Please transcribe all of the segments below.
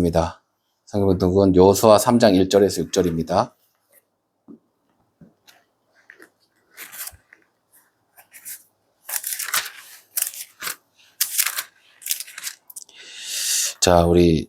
보겠습니다. 성경 등은 여호수아 3장 1절에서 6절입니다. 자, 우리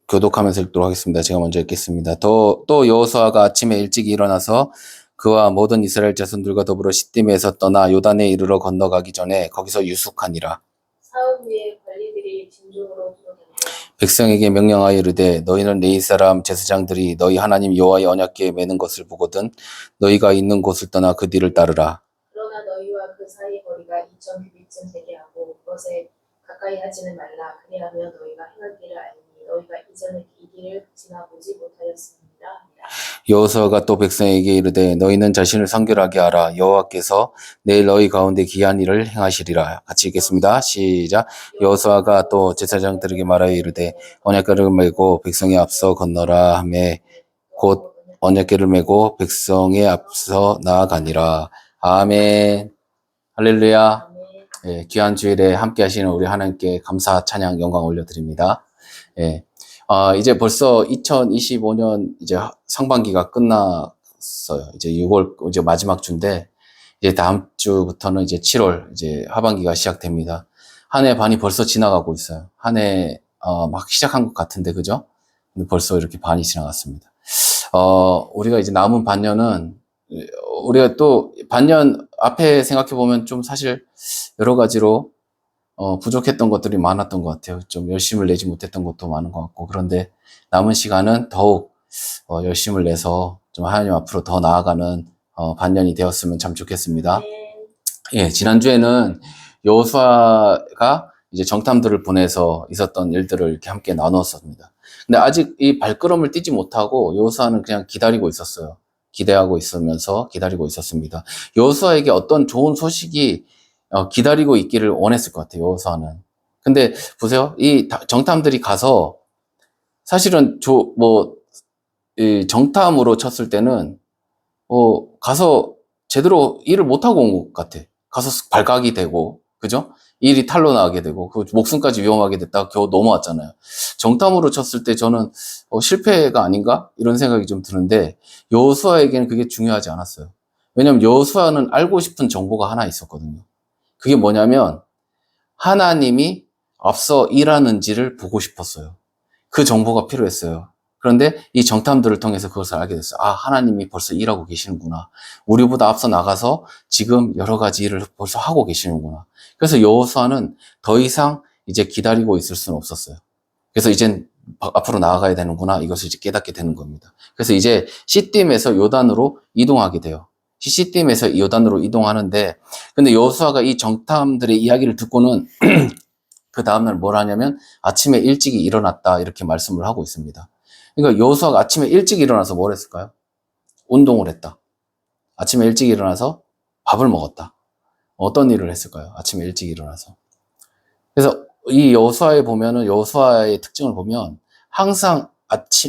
교독하면서 읽도록 하겠습니다. 제가 먼저 읽겠습니다. 또 여호수아가 아침에 일찍 일어나서 그와 모든 이스라엘 자손들과 더불어 시딤에서 떠나 요단에 이르러 건너가기 전에 거기서 유숙하니라. 사흘 후에 관리들이 진중으로 들어가니라. 백성에게 명령하여 이르되 너희는 레위 사람 제사장들이 너희 하나님 여호와의 언약궤에 매는 것을 보거든 너희가 있는 곳을 떠나 그 뒤를 따르라. 그러나 너희와 그 사이 거리가 2,000규빗쯤 되게 하고 그것에 가까이 하지는 말라. 그리하면 너희가 행할 길을 알니 너희가 이전에 이 길을 지나보지 못하였습니다. 여호수아가 또 백성에게 이르되 너희는 자신을 성결하게 하라. 여호와께서 내일 너희 가운데 기이한 일을 행하시리라. 같이 읽겠습니다. 시작. 여호수아가 또 제사장들에게 말하여 이르되 언약궤를 메고 백성에 앞서 건너라 하매 곧 언약궤를 메고 백성에 앞서 나아가니라. 아멘. 할렐루야. 예, 귀한 주일에 함께 하시는 우리 하나님께 감사, 찬양, 영광 올려드립니다. 예. 이제 벌써 2025년 이제 상반기가 끝났어요. 이제 6월 이제 마지막 주인데 이제 다음 주부터는 이제 7월 이제 하반기가 시작됩니다. 한 해 반이 벌써 지나가고 있어요. 한 해 막 시작한 것 같은데 그죠? 근데 벌써 이렇게 반이 지나갔습니다. 우리가 이제 남은 반년은 우리가 또 반년 앞에 생각해 보면 좀 사실 여러 가지로 부족했던 것들이 많았던 것 같아요. 좀 열심을 내지 못했던 것도 많은 것 같고, 그런데 남은 시간은 더욱 열심을 내서 좀 하나님 앞으로 더 나아가는 반년이 되었으면 참 좋겠습니다. 예, 지난주에는 여호수아가 이제 정탐들을 보내서 있었던 일들을 이렇게 함께 나눴습니다. 근데 아직 이 발걸음을 띄지 못하고 여호수아는 그냥 기다리고 있었어요. 기대하고 있으면서 기다리고 있었습니다. 여호수아에게 어떤 좋은 소식이 기다리고 있기를 원했을 것 같아요, 여호수아는. 근데 보세요. 이 정탐들이 가서 사실은 이 정탐으로 쳤을 때는 가서 제대로 일을 못하고 온 것 같아. 가서 발각이 되고, 그죠? 일이 탄로 나게 되고, 그 목숨까지 위험하게 됐다가 겨우 넘어왔잖아요. 정탐으로 쳤을 때 저는 실패가 아닌가? 이런 생각이 좀 드는데, 여호수아에게는 그게 중요하지 않았어요. 왜냐면 여호수아는 알고 싶은 정보가 하나 있었거든요. 그게 뭐냐면 하나님이 앞서 일하는지를 보고 싶었어요. 그 정보가 필요했어요. 그런데 이 정탐들을 통해서 그것을 알게 됐어요. 아, 하나님이 벌써 일하고 계시는구나. 우리보다 앞서 나가서 지금 여러 가지 일을 벌써 하고 계시는구나. 그래서 여호수아는 더 이상 이제 기다리고 있을 수는 없었어요. 그래서 이젠 앞으로 나아가야 되는구나. 이것을 이제 깨닫게 되는 겁니다. 그래서 이제 시딤에서 요단으로 이동하게 돼요. 시딤에서 요단으로 이동하는데, 근데 여호수아가 이 정탐들의 이야기를 듣고는 그 다음날 뭘 하냐면 아침에 일찍이 일어났다 이렇게 말씀을 하고 있습니다. 그러니까 여호수아가 아침에 일찍 일어나서 뭘 했을까요? 운동을 했다. 아침에 일찍 일어나서 밥을 먹었다. 어떤 일을 했을까요? 아침에 일찍 일어나서. 그래서 이 여호수아에 보면은 여호수아의 특징을 보면 항상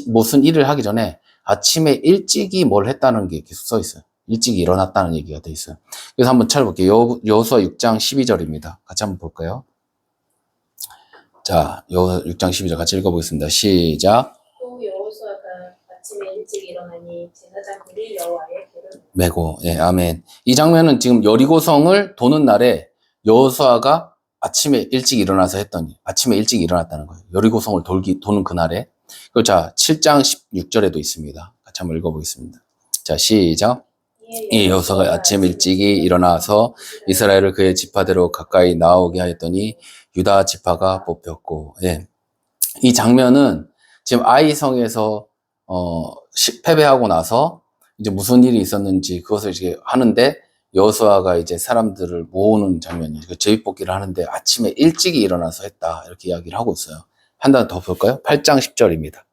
무슨 일을 하기 전에 아침에 일찍이 뭘 했다는 게 계속 써 있어요. 일찍 일어났다는 얘기가 돼 있어요. 그래서 한번 찾아볼게요. 여호수아 6장 12절입니다. 같이 한번 볼까요? 자, 6장 12절 같이 읽어보겠습니다. 시작. 또 여호수아가 아침에 일찍 일어나니 제사장들이 여호와의 궤를 메고, 예, 아멘. 이 장면은 지금 여리고성을 도는 날에 여호수아가 아침에 일찍 일어나서 했더니 아침에 일찍 일어났다는 거예요. 여리고성을 도는 그날에. 자, 7장 16절에도 있습니다. 같이 한번 읽어보겠습니다. 자, 시작. 이 여호수아가 아침 일찍이 일어나서 이스라엘을 그의 지파대로 가까이 나오게 하였더니 유다 지파가 뽑혔고, 예. 이 장면은 지금 아이성에서 패배하고 나서 이제 무슨 일이 있었는지 그것을 이제 하는데 여호수아가 이제 사람들을 모으는 장면이에요. 제비뽑기를 하는데 아침에 일찍이 일어나서 했다 이렇게 이야기를 하고 있어요. 한 단 더 볼까요? 8장 10절입니다.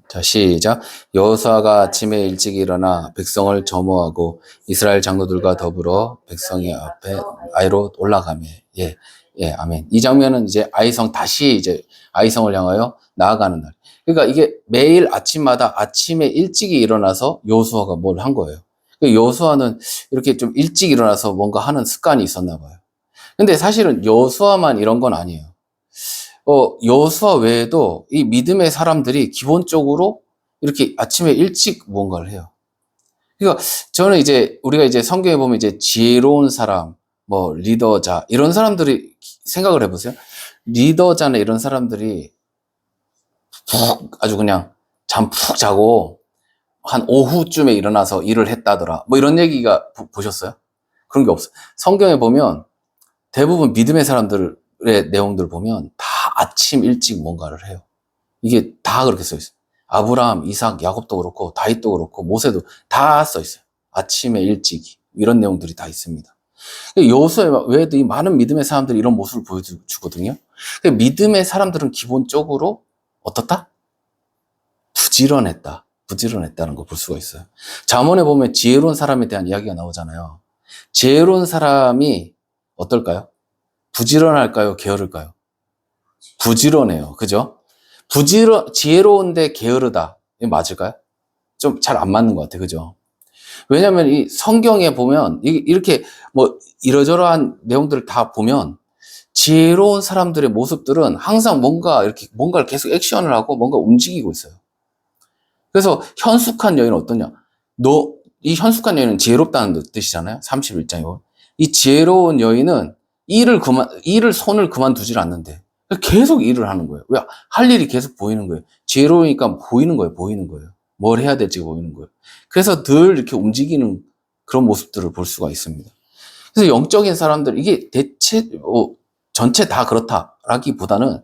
자, 시작. 여호수아가 아침에 일찍 일어나 백성을 점호하고 이스라엘 장로들과 더불어 백성의 앞에 아이로 올라가며, 예, 예, 아멘. 이 장면은 이제 다시 이제 아이성을 향하여 나아가는 날. 그러니까 이게 매일 아침마다 아침에 일찍이 일어나서 여호수아가 뭘 한 거예요. 여호수아는 이렇게 좀 일찍 일어나서 뭔가 하는 습관이 있었나 봐요. 근데 사실은 여호수아만 이런 건 아니에요. 여호수아 외에도 이 믿음의 사람들이 기본적으로 이렇게 아침에 일찍 뭔가를 해요. 그러니까 저는 이제 우리가 이제 성경에 보면 이제 지혜로운 사람, 뭐 리더자 이런 사람들이 생각을 해보세요. 리더자나 이런 사람들이 푹 아주 그냥 잠 푹 자고 한 오후쯤에 일어나서 일을 했다더라. 뭐 이런 얘기가 보셨어요? 그런 게 없어요. 성경에 보면 대부분 믿음의 사람들의 내용들 보면 다 아침 일찍 뭔가를 해요. 이게 다 그렇게 써 있어요. 아브라함, 이삭, 야곱도 그렇고 다윗도 그렇고 모세도 다 써 있어요. 아침에 일찍이 이런 내용들이 다 있습니다. 여호수아 외에도 이 많은 믿음의 사람들이 이런 모습을 보여주거든요. 믿음의 사람들은 기본적으로 어떻다? 부지런했다. 부지런했다는 걸 볼 수가 있어요. 잠언에 보면 지혜로운 사람에 대한 이야기가 나오잖아요. 지혜로운 사람이 어떨까요? 부지런할까요? 게으를까요? 부지런해요. 그죠? 지혜로운데 게으르다. 이거 맞을까요? 좀 잘 안 맞는 것 같아요. 그죠? 왜냐하면 이 성경에 보면 이렇게 뭐 이러저러한 내용들을 다 보면 지혜로운 사람들의 모습들은 항상 뭔가를 계속 액션을 하고 뭔가 움직이고 있어요. 그래서 현숙한 여인은 어떠냐? 이 현숙한 여인은 지혜롭다는 뜻이잖아요. 31장에 보면. 이 지혜로운 여인은 일을 손을 그만두질 않는데 계속 일을 하는 거예요. 왜? 할 일이 계속 보이는 거예요. 지혜로우니까 보이는 거예요. 보이는 거예요. 뭘 해야 될지 보이는 거예요. 그래서 늘 이렇게 움직이는 그런 모습들을 볼 수가 있습니다. 그래서 영적인 사람들, 이게 대체, 전체 다 그렇다라기보다는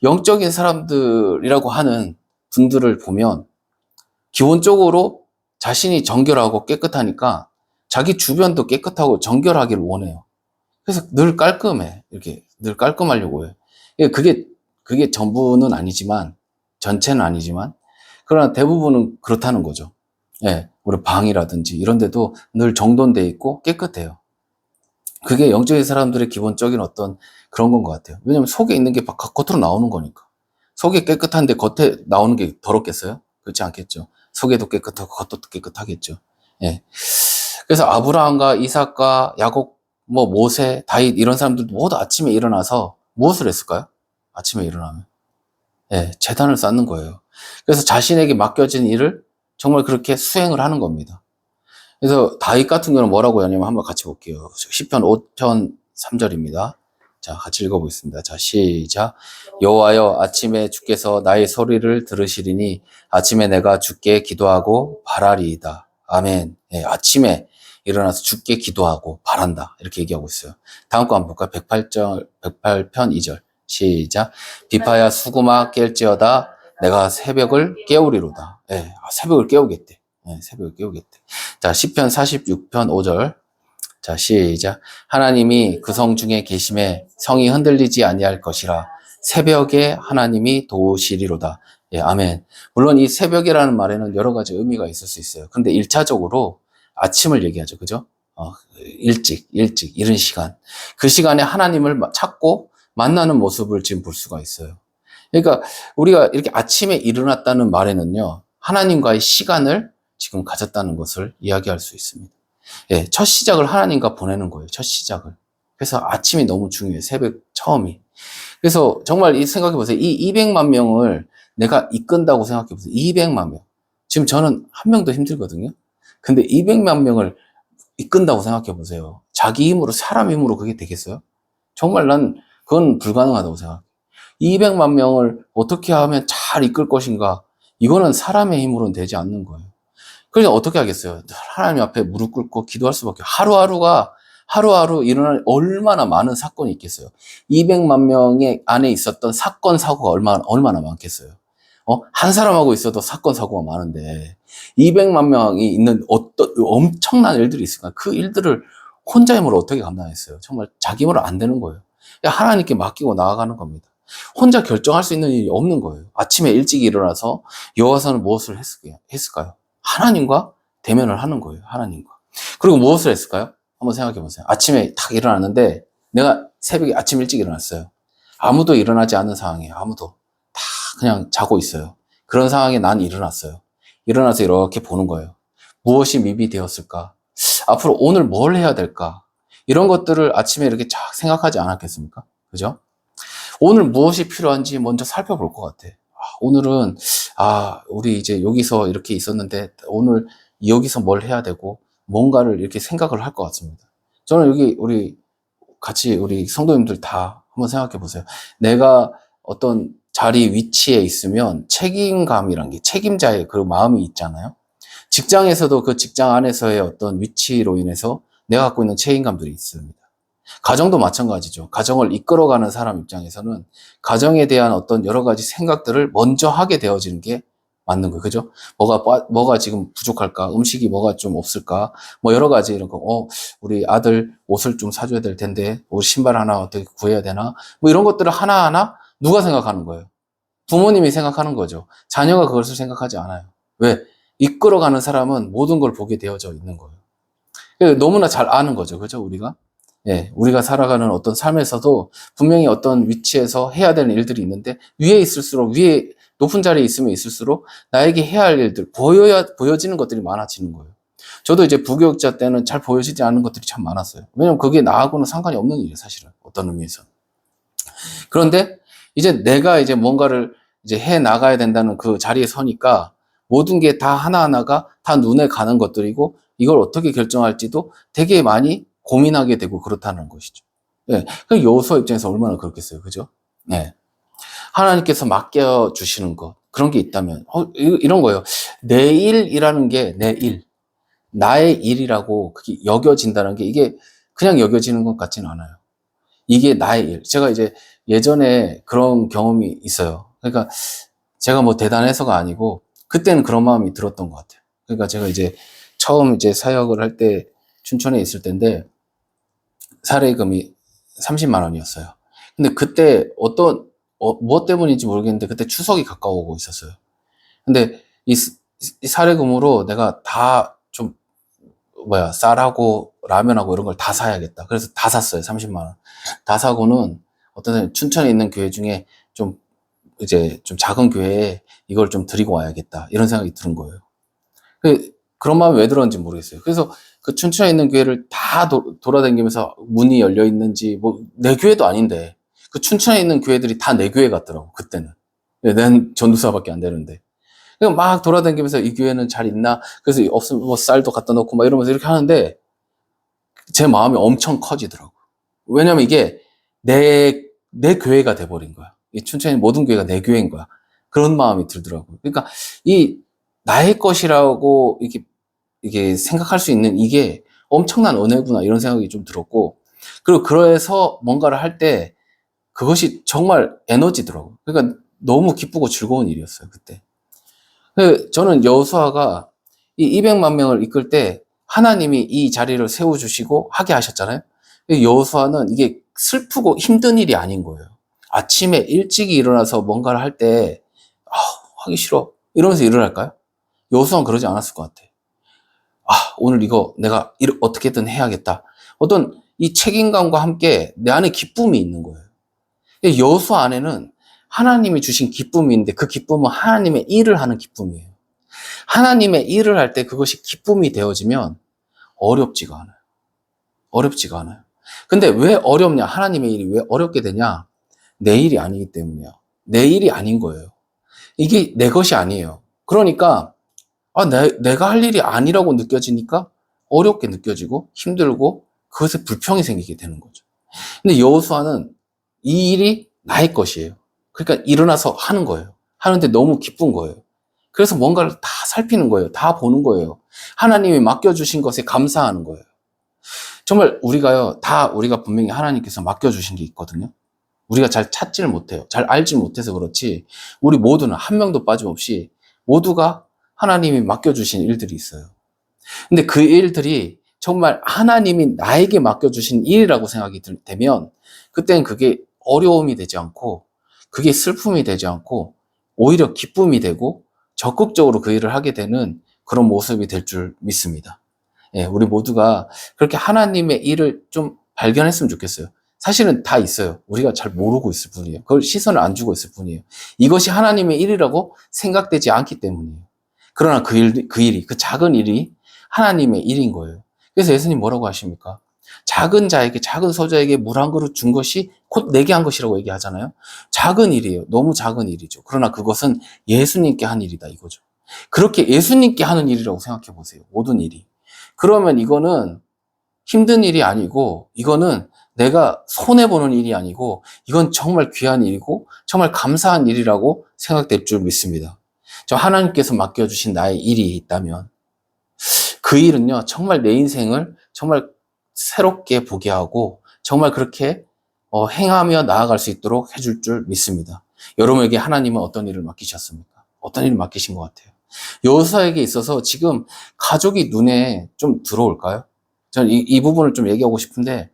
영적인 사람들이라고 하는 분들을 보면 기본적으로 자신이 정결하고 깨끗하니까 자기 주변도 깨끗하고 정결하기를 원해요. 그래서 늘 깔끔해. 이렇게 늘 깔끔하려고 해요. 그게 전부는 아니지만, 전체는 아니지만, 그러나 대부분은 그렇다는 거죠. 예, 우리 방이라든지 이런 데도 늘 정돈돼 있고 깨끗해요. 그게 영적인 사람들의 기본적인 어떤 그런 건 것 같아요. 왜냐면 속에 있는 게 겉으로 나오는 거니까. 속이 깨끗한데 겉에 나오는 게 더럽겠어요? 그렇지 않겠죠. 속에도 깨끗하고 겉도 깨끗하겠죠. 예. 그래서 아브라함과 이삭과 야곱, 뭐 모세, 다윗 이런 사람들도 모두 아침에 일어나서 무엇을 했을까요? 아침에 일어나면 제단을 쌓는 거예요. 그래서 자신에게 맡겨진 일을 정말 그렇게 수행을 하는 겁니다. 그래서 다윗 같은 경우는 뭐라고 하냐면 한번 같이 볼게요. 시편 5편 3절입니다. 자, 같이 읽어보겠습니다. 자, 시작. 여호와여, 아침에 주께서 나의 소리를 들으시리니 아침에 내가 주께 기도하고 바라리이다. 아멘. 아침에 일어나서 주께 기도하고 바란다. 이렇게 얘기하고 있어요. 다음 거 한번 볼까요? 108편 2절. 시작. 비파야 수구마 깰지어다. 내가 새벽을 깨우리로다. 새벽을 깨우겠대. 새벽을 깨우겠대. 자, 시편 46편 5절. 자, 시작. 하나님이 그 성 중에 계심에 성이 흔들리지 아니할 것이라. 새벽에 하나님이 도우시리로다. 아멘. 물론 이 새벽이라는 말에는 여러 가지 의미가 있을 수 있어요. 근데 1차적으로 아침을 얘기하죠. 그죠? 일찍, 이른 시간. 그 시간에 하나님을 찾고 만나는 모습을 지금 볼 수가 있어요. 그러니까 우리가 이렇게 아침에 일어났다는 말에는요, 하나님과의 시간을 지금 가졌다는 것을 이야기할 수 있습니다. 첫 시작을 하나님과 보내는 거예요. 첫 시작을. 그래서 아침이 너무 중요해요. 새벽 처음이. 그래서 정말 생각해 보세요. 이 200만 명을 내가 이끈다고 생각해 보세요. 200만 명. 지금 저는 한 명도 힘들거든요. 근데 200만 명을 이끈다고 생각해 보세요. 자기 힘으로, 사람 힘으로 그게 되겠어요? 정말 난 그건 불가능하다고 생각해요. 200만 명을 어떻게 하면 잘 이끌 것인가? 이거는 사람의 힘으로는 되지 않는 거예요. 그래서 어떻게 하겠어요? 하나님 앞에 무릎 꿇고 기도할 수밖에. 하루하루 일어날 얼마나 많은 사건이 있겠어요. 200만 명의 안에 있었던 사건, 사고가 얼마나 많겠어요. 한 사람하고 있어도 사건, 사고가 많은데 200만 명이 있는 어떤 엄청난 일들이 있으니까 그 일들을 혼자 힘으로 어떻게 감당했어요? 정말 자기 힘으로 안 되는 거예요. 하나님께 맡기고 나아가는 겁니다. 혼자 결정할 수 있는 일이 없는 거예요. 아침에 일찍 일어나서 여호와서는 무엇을 했을까요? 하나님과 대면을 하는 거예요. 하나님과. 그리고 무엇을 했을까요? 한번 생각해 보세요. 아침에 딱 일어났는데 내가 새벽에 아침 일찍 일어났어요. 아무도 일어나지 않는 상황이에요. 아무도. 다 그냥 자고 있어요. 그런 상황에 난 일어났어요. 일어나서 이렇게 보는 거예요. 무엇이 미비되었을까? 앞으로 오늘 뭘 해야 될까? 이런 것들을 아침에 이렇게 쫙 생각하지 않았겠습니까? 그죠? 오늘 무엇이 필요한지 먼저 살펴볼 것 같아. 오늘은, 우리 이제 여기서 이렇게 있었는데, 오늘 여기서 뭘 해야 되고, 뭔가를 이렇게 생각을 할 것 같습니다. 저는 여기 같이 우리 성도님들 다 한번 생각해 보세요. 내가 어떤 자리, 위치에 있으면 책임감이란 게 책임자의 그 마음이 있잖아요. 직장에서도 그 직장 안에서의 어떤 위치로 인해서 내가 갖고 있는 책임감들이 있습니다. 가정도 마찬가지죠. 가정을 이끌어가는 사람 입장에서는 가정에 대한 어떤 여러 가지 생각들을 먼저 하게 되어지는 게 맞는 거예요. 그죠? 뭐가 지금 부족할까? 음식이 뭐가 좀 없을까? 뭐 여러 가지 이런 거, 우리 아들 옷을 좀 사줘야 될 텐데, 옷 신발 하나 어떻게 구해야 되나? 뭐 이런 것들을 하나하나 누가 생각하는 거예요? 부모님이 생각하는 거죠. 자녀가 그것을 생각하지 않아요. 왜? 이끌어가는 사람은 모든 걸 보게 되어져 있는 거예요. 너무나 잘 아는 거죠. 그죠? 우리가 살아가는 어떤 삶에서도 분명히 어떤 위치에서 해야 되는 일들이 있는데, 위에 있을수록, 위에 높은 자리에 있으면 있을수록 나에게 해야 할 일들, 보여지는 것들이 많아지는 거예요. 저도 이제 부교육자 때는 잘 보여지지 않는 것들이 참 많았어요. 왜냐면 그게 나하고는 상관이 없는 일이에요, 사실은. 어떤 의미에서. 그런데 이제 내가 이제 뭔가를 이제 해 나가야 된다는 그 자리에 서니까 모든 게 다 하나하나가 다 눈에 가는 것들이고 이걸 어떻게 결정할지도 되게 많이 고민하게 되고 그렇다는 것이죠. 예. 그 여호수아 입장에서 얼마나 그렇겠어요. 그죠? 네. 하나님께서 맡겨주시는 것, 그런 게 있다면, 이런 거예요. 내 일이라는 게 내 일, 나의 일이라고 그게 여겨진다는 게 이게 그냥 여겨지는 것 같지는 않아요. 이게 나의 일. 제가 이제 예전에 그런 경험이 있어요. 그러니까 제가 뭐 대단해서가 아니고 그때는 그런 마음이 들었던 것 같아요. 그러니까 제가 이제 처음 이제 사역을 할 때 춘천에 있을 때인데 사례금이 30만 원이었어요. 근데 그때 무엇 때문인지 모르겠는데 그때 추석이 가까워오고 있었어요. 근데 이 사례금으로 내가 다 좀 쌀하고 라면하고 이런 걸 다 사야겠다. 그래서 다 샀어요. 30만 원. 다 사고는 어떤 춘천에 있는 교회 중에 좀 작은 교회에 이걸 좀 드리고 와야겠다. 이런 생각이 드는 거예요. 그런 마음이 왜 들었는지 모르겠어요. 그래서 그 춘천에 있는 교회를 다 돌아다니면서 문이 열려 있는지, 내 교회도 아닌데, 그 춘천에 있는 교회들이 다 내 교회 같더라고, 그때는. 난 전도사밖에 안 되는데. 그냥 막 돌아다니면서 이 교회는 잘 있나? 그래서 없으면 뭐 쌀도 갖다 놓고 막 이러면서 이렇게 하는데, 제 마음이 엄청 커지더라고. 왜냐면 이게 내 교회가 돼버린 거야. 이 춘천의 모든 교회가 내 교회인 거야. 그런 마음이 들더라고요. 그러니까 이 나의 것이라고 이게 생각할 수 있는 이게 엄청난 은혜구나 이런 생각이 좀 들었고, 그리고 그래서 뭔가를 할 때 그것이 정말 에너지더라고요. 그러니까 너무 기쁘고 즐거운 일이었어요, 그때. 저는 여호수아가 이 200만 명을 이끌 때 하나님이 이 자리를 세워주시고 하게 하셨잖아요. 여호수아는 이게 슬프고 힘든 일이 아닌 거예요. 아침에 일찍 일어나서 뭔가를 할 때 하기 싫어 이러면서 일어날까요? 여호수아는 그러지 않았을 것 같아. 오늘 이거 내가 어떻게든 해야겠다. 어떤 이 책임감과 함께 내 안에 기쁨이 있는 거예요. 여호수아 안에는 하나님이 주신 기쁨이 있는데 그 기쁨은 하나님의 일을 하는 기쁨이에요. 하나님의 일을 할 때 그것이 기쁨이 되어지면 어렵지가 않아요. 어렵지가 않아요. 근데 왜 어렵냐? 하나님의 일이 왜 어렵게 되냐? 내 일이 아니기 때문이에요. 내 일이 아닌 거예요. 이게 내 것이 아니에요. 그러니까 내가 할 일이 아니라고 느껴지니까 어렵게 느껴지고 힘들고 그것에 불평이 생기게 되는 거죠. 근데 여호수아는 이 일이 나의 것이에요. 그러니까 일어나서 하는 거예요. 하는데 너무 기쁜 거예요. 그래서 뭔가를 다 살피는 거예요. 다 보는 거예요. 하나님이 맡겨주신 것에 감사하는 거예요. 정말 우리가 분명히 하나님께서 맡겨주신 게 있거든요. 우리가 잘 찾지를 못해요. 잘 알지 못해서 그렇지 우리 모두는 한 명도 빠짐없이 모두가 하나님이 맡겨주신 일들이 있어요. 근데 그 일들이 정말 하나님이 나에게 맡겨주신 일이라고 생각이 되면 그때는 그게 어려움이 되지 않고 그게 슬픔이 되지 않고 오히려 기쁨이 되고 적극적으로 그 일을 하게 되는 그런 모습이 될 줄 믿습니다. 우리 모두가 그렇게 하나님의 일을 좀 발견했으면 좋겠어요. 사실은 다 있어요. 우리가 잘 모르고 있을 뿐이에요. 그걸 시선을 안 주고 있을 뿐이에요. 이것이 하나님의 일이라고 생각되지 않기 때문이에요. 그러나 그 작은 일이 하나님의 일인 거예요. 그래서 예수님 뭐라고 하십니까? 작은 자에게, 작은 소자에게 물 한 그릇 준 것이 곧 내게 한 것이라고 얘기하잖아요. 작은 일이에요. 너무 작은 일이죠. 그러나 그것은 예수님께 한 일이다 이거죠. 그렇게 예수님께 하는 일이라고 생각해 보세요. 모든 일이. 그러면 이거는 힘든 일이 아니고, 이거는 내가 손해보는 일이 아니고, 이건 정말 귀한 일이고, 정말 감사한 일이라고 생각될 줄 믿습니다. 저 하나님께서 맡겨주신 나의 일이 있다면, 그 일은요, 정말 내 인생을 정말 새롭게 보게 하고, 정말 그렇게 행하며 나아갈 수 있도록 해줄 줄 믿습니다. 여러분에게 하나님은 어떤 일을 맡기셨습니까? 어떤 일을 맡기신 것 같아요? 여호수아에게 있어서 지금 가족이 눈에 좀 들어올까요? 저는 이 부분을 좀 얘기하고 싶은데,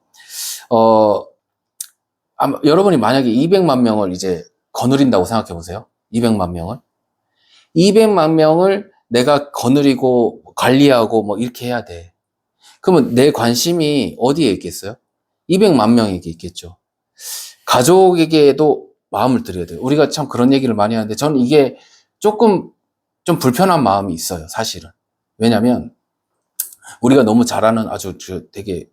아마 여러분이 만약에 200만 명을 이제 거느린다고 생각해 보세요. 200만 명을. 200만 명을 내가 거느리고 관리하고 뭐 이렇게 해야 돼. 그러면 내 관심이 어디에 있겠어요? 200만 명에게 있겠죠. 가족에게도 마음을 드려야 돼요. 우리가 참 그런 얘기를 많이 하는데 저는 이게 조금 좀 불편한 마음이 있어요, 사실은. 왜냐면 우리가 너무 잘 아는 아주 되게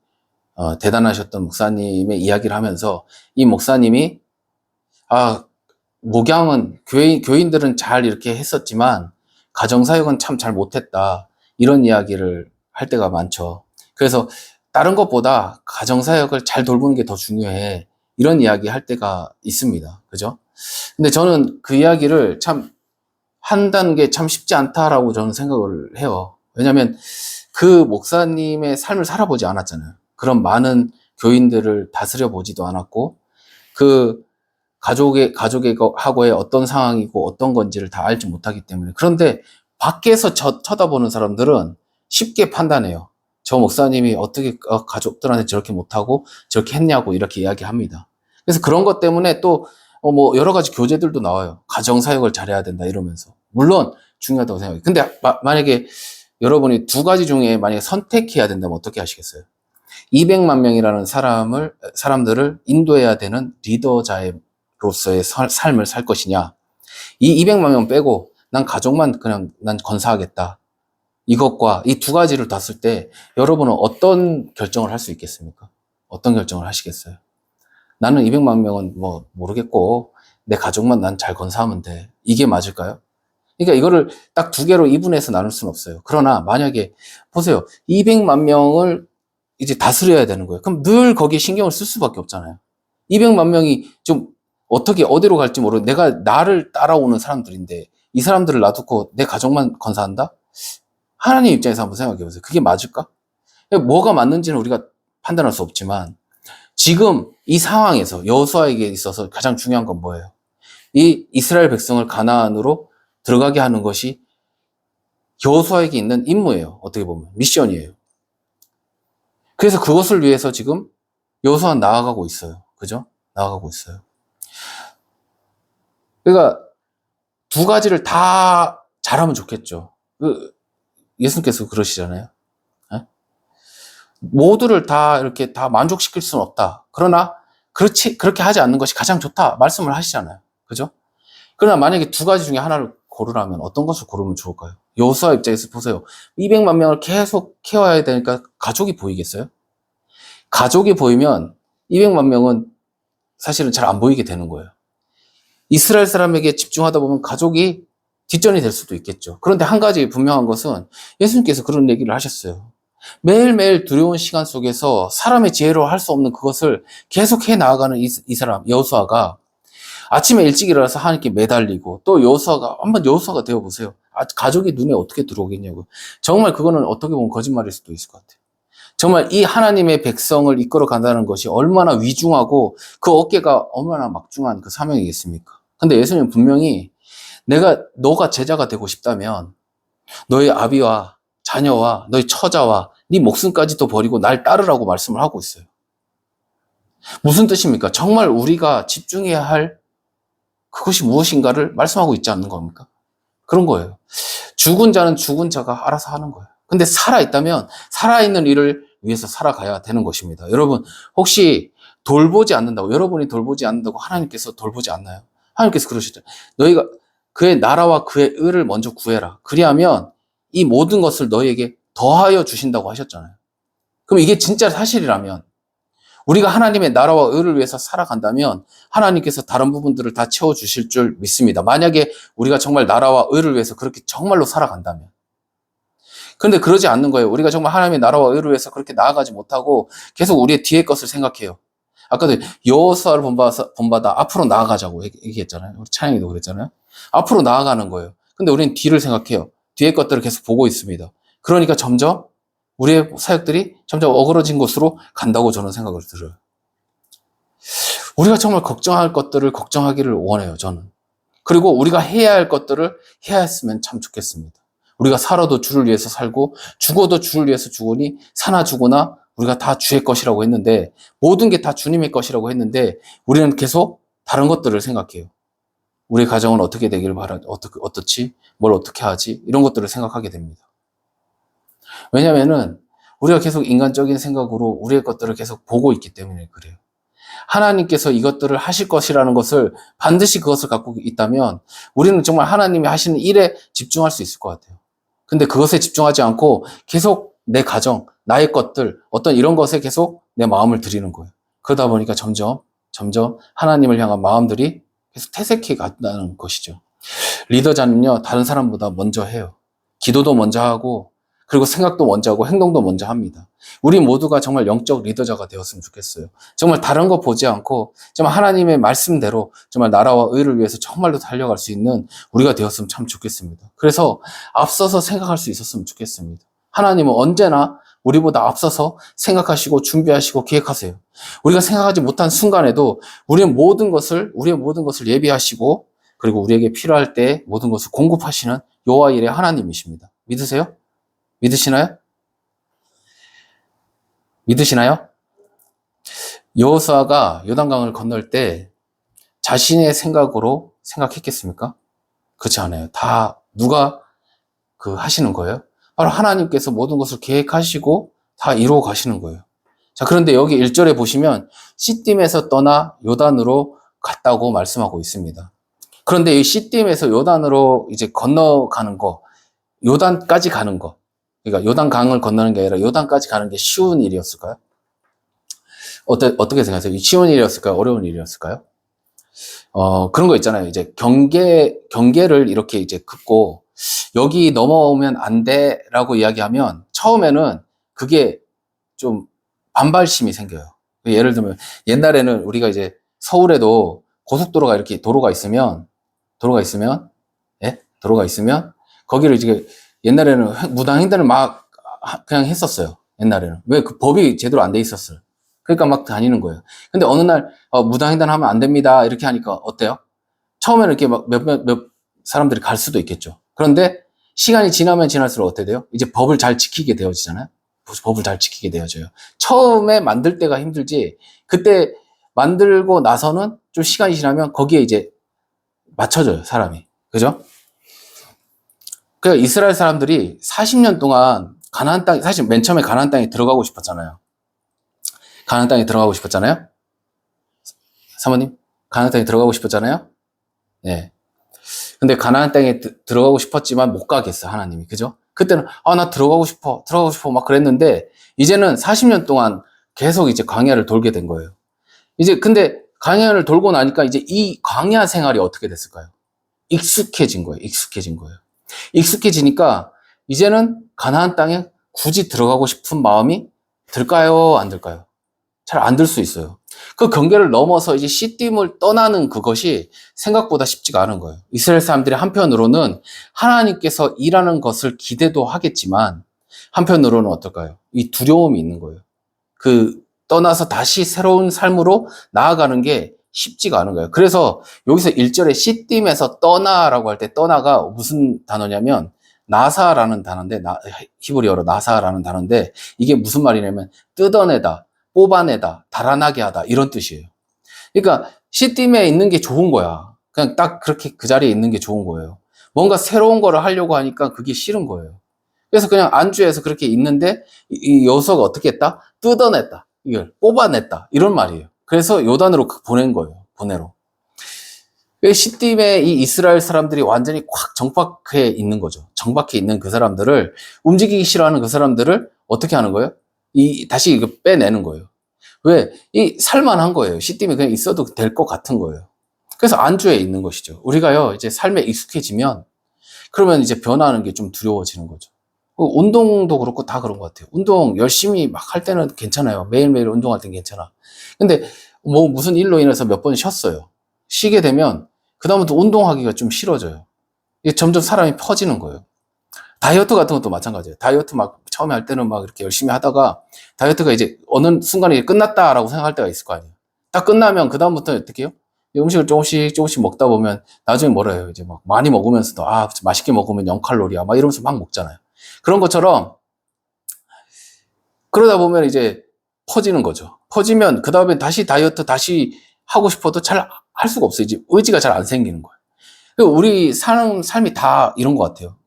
대단하셨던 목사님의 이야기를 하면서 이 목사님이 목양은 교인들은 잘 이렇게 했었지만 가정사역은 참 잘 못했다. 이런 이야기를 할 때가 많죠. 그래서 다른 것보다 가정사역을 잘 돌보는 게 더 중요해. 이런 이야기 할 때가 있습니다. 그죠? 근데 저는 그 이야기를 참 한다는 게 참 쉽지 않다라고 저는 생각을 해요. 왜냐하면 그 목사님의 삶을 살아보지 않았잖아요. 그런 많은 교인들을 다스려 보지도 않았고, 그 가족하고의 어떤 상황이고 어떤 건지를 다 알지 못하기 때문에. 그런데 밖에서 쳐다보는 사람들은 쉽게 판단해요. 저 목사님이 어떻게 가족들한테 저렇게 못하고 저렇게 했냐고 이렇게 이야기합니다. 그래서 그런 것 때문에 또 뭐 여러 가지 교재들도 나와요. 가정사역을 잘해야 된다 이러면서. 물론 중요하다고 생각해요. 근데 만약에 여러분이 두 가지 중에 만약에 선택해야 된다면 어떻게 하시겠어요? 200만 명이라는 사람들을 인도해야 되는 리더자로서의 삶을 살 것이냐. 이 200만 명 빼고 난 가족만 그냥 난 건사하겠다. 이것과 이 두 가지를 뒀을 때 여러분은 어떤 결정을 할 수 있겠습니까? 어떤 결정을 하시겠어요? 나는 200만 명은 뭐 모르겠고 내 가족만 난 잘 건사하면 돼. 이게 맞을까요? 그러니까 이거를 딱 두 개로 이분해서 나눌 수는 없어요. 그러나 만약에 보세요. 200만 명을 이제 다스려야 되는 거예요. 그럼 늘 거기에 신경을 쓸 수밖에 없잖아요. 200만 명이 좀 어떻게 어디로 갈지 모르고 내가 나를 따라오는 사람들인데 이 사람들을 놔두고 내 가족만 건사한다? 하나님 입장에서 한번 생각해 보세요. 그게 맞을까? 뭐가 맞는지는 우리가 판단할 수 없지만 지금 이 상황에서 여호수아에게 있어서 가장 중요한 건 뭐예요? 이 이스라엘 백성을 가나안으로 들어가게 하는 것이 여호수아에게 있는 임무예요. 어떻게 보면 미션이에요. 그래서 그것을 위해서 지금 여호수아는 나아가고 있어요. 그죠? 나아가고 있어요. 그러니까 두 가지를 다 잘하면 좋겠죠. 예수님께서 그러시잖아요. 네? 모두를 다 이렇게 다 만족시킬 수는 없다. 그러나 그렇게 하지 않는 것이 가장 좋다. 말씀을 하시잖아요. 그죠? 그러나 만약에 두 가지 중에 하나를 고르라면 어떤 것을 고르면 좋을까요? 여호수아 입장에서 보세요. 200만 명을 계속 키워야 되니까 가족이 보이겠어요? 가족이 보이면 200만 명은 사실은 잘 안 보이게 되는 거예요. 이스라엘 사람에게 집중하다 보면 가족이 뒷전이 될 수도 있겠죠. 그런데 한 가지 분명한 것은 예수님께서 그런 얘기를 하셨어요. 매일매일 두려운 시간 속에서 사람의 지혜로 할 수 없는 그것을 계속 해 나아가는 이 사람, 여호수아가 아침에 일찍 일어나서 하나님께 매달리고 또 여호수아가 한번 여호수아가 되어보세요. 가족이 눈에 어떻게 들어오겠냐고. 정말 그거는 어떻게 보면 거짓말일 수도 있을 것 같아요. 정말 이 하나님의 백성을 이끌어 간다는 것이 얼마나 위중하고 그 어깨가 얼마나 막중한 그 사명이겠습니까? 근데 예수님은 분명히 너가 제자가 되고 싶다면 너의 아비와 자녀와 너의 처자와 네 목숨까지도 버리고 날 따르라고 말씀을 하고 있어요. 무슨 뜻입니까? 정말 우리가 집중해야 할 그것이 무엇인가를 말씀하고 있지 않는 겁니까? 그런 거예요. 죽은 자는 죽은 자가 알아서 하는 거예요. 근데 살아있다면 살아있는 일을 위해서 살아가야 되는 것입니다. 여러분, 혹시 돌보지 않는다고, 여러분이 돌보지 않는다고 하나님께서 돌보지 않나요? 하나님께서 그러시죠. 너희가 그의 나라와 그의 의를 먼저 구해라. 그리하면 이 모든 것을 너희에게 더하여 주신다고 하셨잖아요. 그럼 이게 진짜 사실이라면, 우리가 하나님의 나라와 의를 위해서 살아간다면 하나님께서 다른 부분들을 다 채워주실 줄 믿습니다. 만약에 우리가 정말 나라와 의를 위해서 그렇게 정말로 살아간다면. 그런데 그러지 않는 거예요. 우리가 정말 하나님의 나라와 의를 위해서 그렇게 나아가지 못하고 계속 우리의 뒤의 것을 생각해요. 아까도 여호수아를 본받아 앞으로 나아가자고 얘기했잖아요. 우리 찬양이도 그랬잖아요. 앞으로 나아가는 거예요. 근데 우리는 뒤를 생각해요. 뒤의 것들을 계속 보고 있습니다. 그러니까 점점 우리의 사역들이 점점 어그러진 곳으로 간다고 저는 생각을 들어요. 우리가 정말 걱정할 것들을 걱정하기를 원해요, 저는. 그리고 우리가 해야 할 것들을 해야 했으면 참 좋겠습니다. 우리가 살아도 주를 위해서 살고 죽어도 주를 위해서 죽으니 사나 죽으나 우리가 다 주의 것이라고 했는데, 모든 게 다 주님의 것이라고 했는데 우리는 계속 다른 것들을 생각해요. 우리 가정은 어떻게 되기를 어떻지? 뭘 어떻게 하지? 이런 것들을 생각하게 됩니다. 왜냐면은 우리가 계속 인간적인 생각으로 우리의 것들을 계속 보고 있기 때문에 그래요. 하나님께서 이것들을 하실 것이라는 것을 반드시 그것을 갖고 있다면 우리는 정말 하나님이 하시는 일에 집중할 수 있을 것 같아요. 근데 그것에 집중하지 않고 계속 내 가정, 나의 것들, 어떤 이런 것에 계속 내 마음을 들이는 거예요. 그러다 보니까 점점 하나님을 향한 마음들이 계속 퇴색해 간다는 것이죠. 리더자는요, 다른 사람보다 먼저 해요. 기도도 먼저 하고, 그리고 생각도 먼저 하고, 행동도 먼저 합니다. 우리 모두가 정말 영적 리더자가 되었으면 좋겠어요. 정말 다른 거 보지 않고, 정말 하나님의 말씀대로 정말 나라와 의를 위해서 정말로 달려갈 수 있는 우리가 되었으면 참 좋겠습니다. 그래서 앞서서 생각할 수 있었으면 좋겠습니다. 하나님은 언제나 우리보다 앞서서 생각하시고 준비하시고 계획하세요. 우리가 생각하지 못한 순간에도 우리의 모든 것을 예비하시고, 그리고 우리에게 필요할 때 모든 것을 공급하시는 여호와 일의 하나님이십니다. 믿으세요? 믿으시나요? 믿으시나요? 여호수아가 요단강을 건널 때 자신의 생각으로 생각했겠습니까? 그렇지 않아요. 다 누가 하시는 거예요? 바로 하나님께서 모든 것을 계획하시고 다 이루어 가시는 거예요. 자, 그런데 여기 1절에 보시면 시딤에서 떠나 요단으로 갔다고 말씀하고 있습니다. 그런데 이 시딤에서 요단으로 이제 건너가는 거, 요단까지 가는 거, 그러니까 요단강을 건너는 게 아니라 요단까지 가는 게 쉬운 일이었을까요? 어떻게 생각하세요? 쉬운 일이었을까요? 어려운 일이었을까요? 그런 거 있잖아요. 이제 경계를 이렇게 이제 긋고 여기 넘어오면 안 돼라고 이야기하면 처음에는 그게 좀 반발심이 생겨요. 예를 들면 옛날에는 우리가 이제 서울에도 고속도로가 이렇게 도로가 있으면 거기를 이제 옛날에는 무단횡단을 막 그냥 했었어요. 옛날에는. 왜? 그 법이 제대로 안 돼 있었어요. 그러니까 막 다니는 거예요. 근데 어느 날 무단횡단 하면 안 됩니다 이렇게 하니까 어때요? 처음에는 이렇게 막 몇 사람들이 갈 수도 있겠죠. 그런데 시간이 지나면 지날수록 어떻게 돼요? 이제 법을 잘 지키게 되어지잖아요. 법을 잘 지키게 되어져요. 처음에 만들 때가 힘들지, 그때 만들고 나서는 좀 시간이 지나면 거기에 이제 맞춰져요, 사람이. 그죠? 그러니까 이스라엘 사람들이 40년 동안 가나안 땅, 사실 맨 처음에 가나안 땅에 들어가고 싶었잖아요. 가나안 땅에 들어가고 싶었잖아요. 사모님, 가나안 땅에 들어가고 싶었잖아요. 네. 근데 가나안 땅에 들어가고 싶었지만 못 가겠어, 하나님이. 그죠? 그때는 나 들어가고 싶어 막 그랬는데 이제는 40년 동안 계속 이제 광야를 돌게 된 거예요. 이제 근데 광야를 돌고 나니까 이제 이 광야 생활이 어떻게 됐을까요? 익숙해진 거예요. 익숙해지니까 이제는 가나안 땅에 굳이 들어가고 싶은 마음이 들까요? 안 들까요? 잘 안 들 수 있어요. 그 경계를 넘어서 이제 시딤을 떠나는 그것이 생각보다 쉽지가 않은 거예요. 이스라엘 사람들이 한편으로는 하나님께서 일하는 것을 기대도 하겠지만 한편으로는 어떨까요? 이 두려움이 있는 거예요. 떠나서 다시 새로운 삶으로 나아가는 게 쉽지가 않은 거예요. 그래서 여기서 1절에 시딤에서 떠나라고 할 때 떠나가 무슨 단어냐면 나사라는 단어인데, 히브리어로 나사라는 단어인데 이게 무슨 말이냐면 뜯어내다, 뽑아내다, 달아나게 하다 이런 뜻이에요. 그러니까 시딤에 있는 게 좋은 거야. 그냥 딱 그렇게 그 자리에 있는 게 좋은 거예요. 뭔가 새로운 거를 하려고 하니까 그게 싫은 거예요. 그래서 그냥 안주해서 그렇게 있는데 이 여호수아가 어떻게 했다? 뜯어냈다. 이걸 뽑아냈다. 이런 말이에요. 그래서 요단으로 보낸 거예요. 보내러. 시딤에 이 이스라엘 사람들이 완전히 꽉 정박해 있는 거죠. 정박해 있는 그 사람들을, 움직이기 싫어하는 그 사람들을 어떻게 하는 거예요? 다시 이거 빼내는 거예요. 왜? 살만한 거예요. 씨 때문에 그냥 있어도 될 것 같은 거예요. 그래서 안주에 있는 것이죠. 우리가요, 이제 삶에 익숙해지면, 그러면 이제 변화하는 게 좀 두려워지는 거죠. 운동도 그렇고 다 그런 것 같아요. 운동 열심히 막 할 때는 괜찮아요. 매일매일 운동할 땐 괜찮아. 근데 뭐 무슨 일로 인해서 몇 번 쉬었어요. 쉬게 되면, 그다음부터 운동하기가 좀 싫어져요. 이게 점점 사람이 퍼지는 거예요. 다이어트 같은 것도 마찬가지예요. 다이어트 막 처음에 할 때는 막 이렇게 열심히 하다가 다이어트가 이제 어느 순간에 끝났다라고 생각할 때가 있을 거 아니에요. 딱 끝나면 그다음부터 어떻게 해요? 음식을 조금씩 먹다 보면 나중에 뭐라 해요? 이제 막 많이 먹으면서도 맛있게 먹으면 0칼로리야. 막 이러면서 막 먹잖아요. 그런 것처럼 그러다 보면 이제 퍼지는 거죠. 퍼지면 그다음에 다시 다이어트 다시 하고 싶어도 잘 할 수가 없어요. 이제 의지가 잘 안 생기는 거예요. 우리 사는 삶이 다 이런 것 같아요.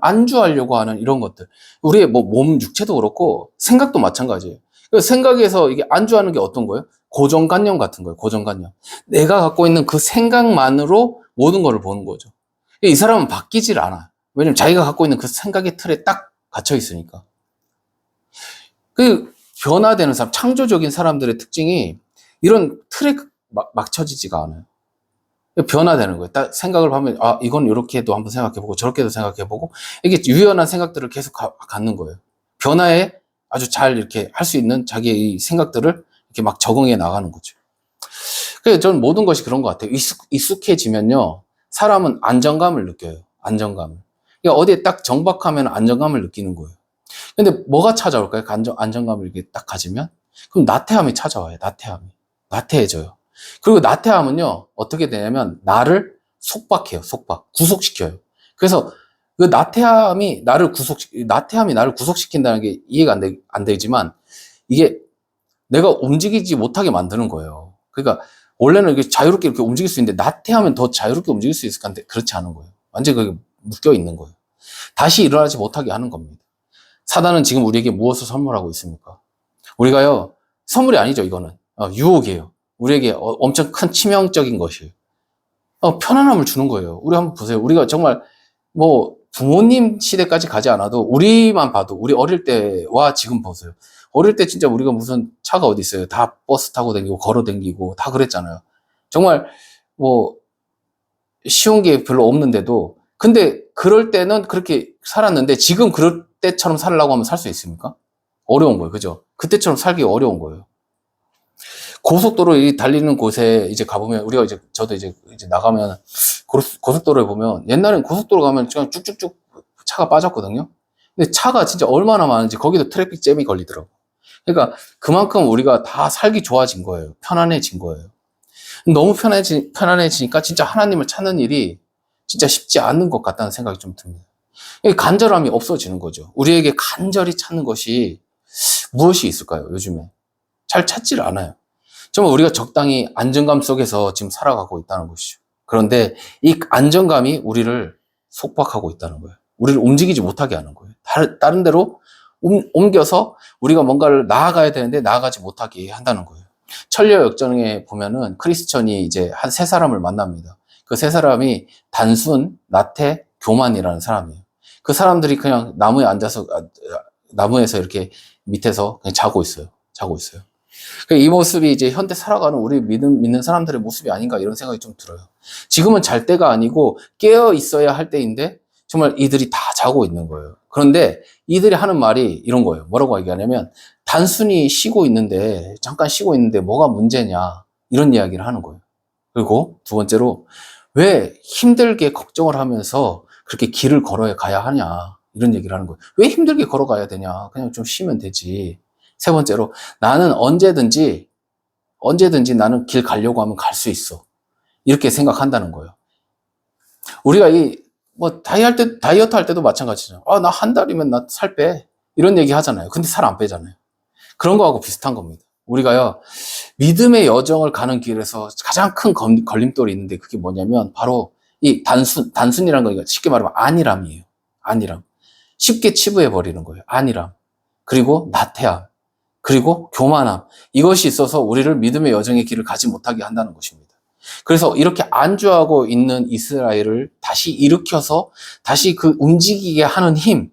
안주하려고 하는 이런 것들. 우리의 뭐 몸 육체도 그렇고 생각도 마찬가지예요. 생각에서 이게 안주하는 게 어떤 거예요? 고정관념 같은 거예요. 고정관념. 내가 갖고 있는 그 생각만으로 모든 것을 보는 거죠. 이 사람은 바뀌질 않아요. 왜냐면 자기가 갖고 있는 그 생각의 틀에 딱 갇혀 있으니까. 그 변화되는 사람, 창조적인 사람들의 특징이 이런 틀에 맞춰지지가 않아요. 변화되는 거예요. 딱 생각을 하면, 이건 이렇게도 한번 생각해보고, 저렇게도 생각해보고, 이게 유연한 생각들을 계속 갖는 거예요. 변화에 아주 잘 이렇게 할 수 있는 자기의 이 생각들을 이렇게 막 적응해 나가는 거죠. 그래서 저는 모든 것이 그런 것 같아요. 익숙해지면요, 사람은 안정감을 느껴요. 안정감을. 그러니까 어디에 딱 정박하면 안정감을 느끼는 거예요. 근데 뭐가 찾아올까요? 안정감을 이렇게 딱 가지면? 그럼 나태함이 찾아와요. 나태해져요. 그리고 나태함은요, 어떻게 되냐면, 나를 속박해요, 구속시켜요. 그래서 그 나태함이 나를 구속시킨다는 게 이해가 안 되지만, 이게 내가 움직이지 못하게 만드는 거예요. 그러니까, 원래는 이렇게 자유롭게 이렇게 움직일 수 있는데, 나태하면 더 자유롭게 움직일 수 있을 것 같은데, 그렇지 않은 거예요. 완전히 그게 묶여 있는 거예요. 다시 일어나지 못하게 하는 겁니다. 사단은 지금 우리에게 무엇을 선물하고 있습니까? 우리가요, 선물이 아니죠, 이거는. 유혹이에요. 우리에게 엄청 큰 치명적인 것이에요. 편안함을 주는 거예요. 우리 한번 보세요. 우리가 정말 뭐 부모님 시대까지 가지 않아도 우리만 봐도 우리 어릴 때와 지금 보세요. 어릴 때 진짜 우리가 무슨 차가 어디 있어요. 다 버스 타고 다니고 걸어 다니고 다 그랬잖아요. 정말 뭐 쉬운 게 별로 없는데도 근데 그럴 때는 그렇게 살았는데 지금 그럴 때처럼 살려고 하면 살 수 있습니까? 어려운 거예요. 그죠? 그때처럼 살기 어려운 거예요. 고속도로 달리는 곳에 이제 가보면 우리가 저도 이제 나가면 고속도로에 보면 옛날엔 고속도로 가면 그냥 쭉쭉쭉 차가 빠졌거든요. 근데 차가 진짜 얼마나 많은지 거기도 트래픽 잼이 걸리더라고. 그러니까 그만큼 우리가 다 살기 좋아진 거예요. 편안해진 거예요. 너무 편안해지니까 진짜 하나님을 찾는 일이 진짜 쉽지 않은 것 같다는 생각이 좀 듭니다. 간절함이 없어지는 거죠. 우리에게 간절히 찾는 것이 무엇이 있을까요? 요즘에 잘 찾지를 않아요. 정말 우리가 적당히 안정감 속에서 지금 살아가고 있다는 것이죠. 그런데 이 안정감이 우리를 속박하고 있다는 거예요. 우리를 움직이지 못하게 하는 거예요. 다른 데로 옮겨서 우리가 뭔가를 나아가야 되는데 나아가지 못하게 한다는 거예요. 천녀 역정에 보면은 크리스천이 이제 한 세 사람을 만납니다. 그 세 사람이 단순, 나태, 교만이라는 사람이에요. 그 사람들이 그냥 나무에서 이렇게 밑에서 그냥 자고 있어요. 이 모습이 이제 현대 살아가는 우리 믿는 사람들의 모습이 아닌가 이런 생각이 좀 들어요. 지금은 잘 때가 아니고 깨어 있어야 할 때인데 정말 이들이 다 자고 있는 거예요. 그런데 이들이 하는 말이 이런 거예요. 뭐라고 얘기하냐면 단순히 잠깐 쉬고 있는데 뭐가 문제냐 이런 이야기를 하는 거예요. 그리고 두 번째로 왜 힘들게 걱정을 하면서 그렇게 길을 걸어야 가야 하냐 이런 얘기를 하는 거예요. 왜 힘들게 걸어가야 되냐 그냥 좀 쉬면 되지. 세 번째로 나는 언제든지 나는 길 가려고 하면 갈 수 있어. 이렇게 생각한다는 거예요. 우리가 다이어트 할 때도 마찬가지죠. 나 한 달이면 나 살 빼. 이런 얘기 하잖아요. 근데 살 안 빼잖아요. 그런 거하고 비슷한 겁니다. 우리가요, 믿음의 여정을 가는 길에서 가장 큰 걸림돌이 있는데 그게 뭐냐면 바로 이 단순이라는 거니까 쉽게 말하면 안일함이에요. 안일함. 쉽게 치부해버리는 거예요. 안일함. 그리고 나태함. 그리고 교만함. 이것이 있어서 우리를 믿음의 여정의 길을 가지 못하게 한다는 것입니다. 그래서 이렇게 안주하고 있는 이스라엘을 다시 일으켜서 다시 그 움직이게 하는 힘,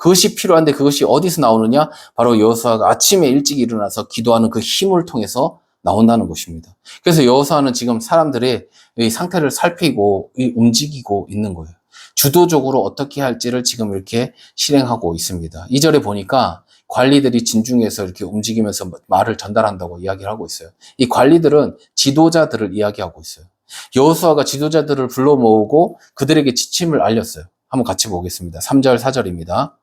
그것이 필요한데 그것이 어디서 나오느냐? 바로 여호수아가 아침에 일찍 일어나서 기도하는 그 힘을 통해서 나온다는 것입니다. 그래서 여호수아는 지금 사람들의 이 상태를 살피고 움직이고 있는 거예요. 주도적으로 어떻게 할지를 지금 이렇게 실행하고 있습니다. 2절에 보니까 관리들이 진중해서 이렇게 움직이면서 말을 전달한다고 이야기를 하고 있어요. 이 관리들은 지도자들을 이야기하고 있어요. 여호수아가 지도자들을 불러 모으고 그들에게 지침을 알렸어요. 한번 같이 보겠습니다. 3절, 4절입니다.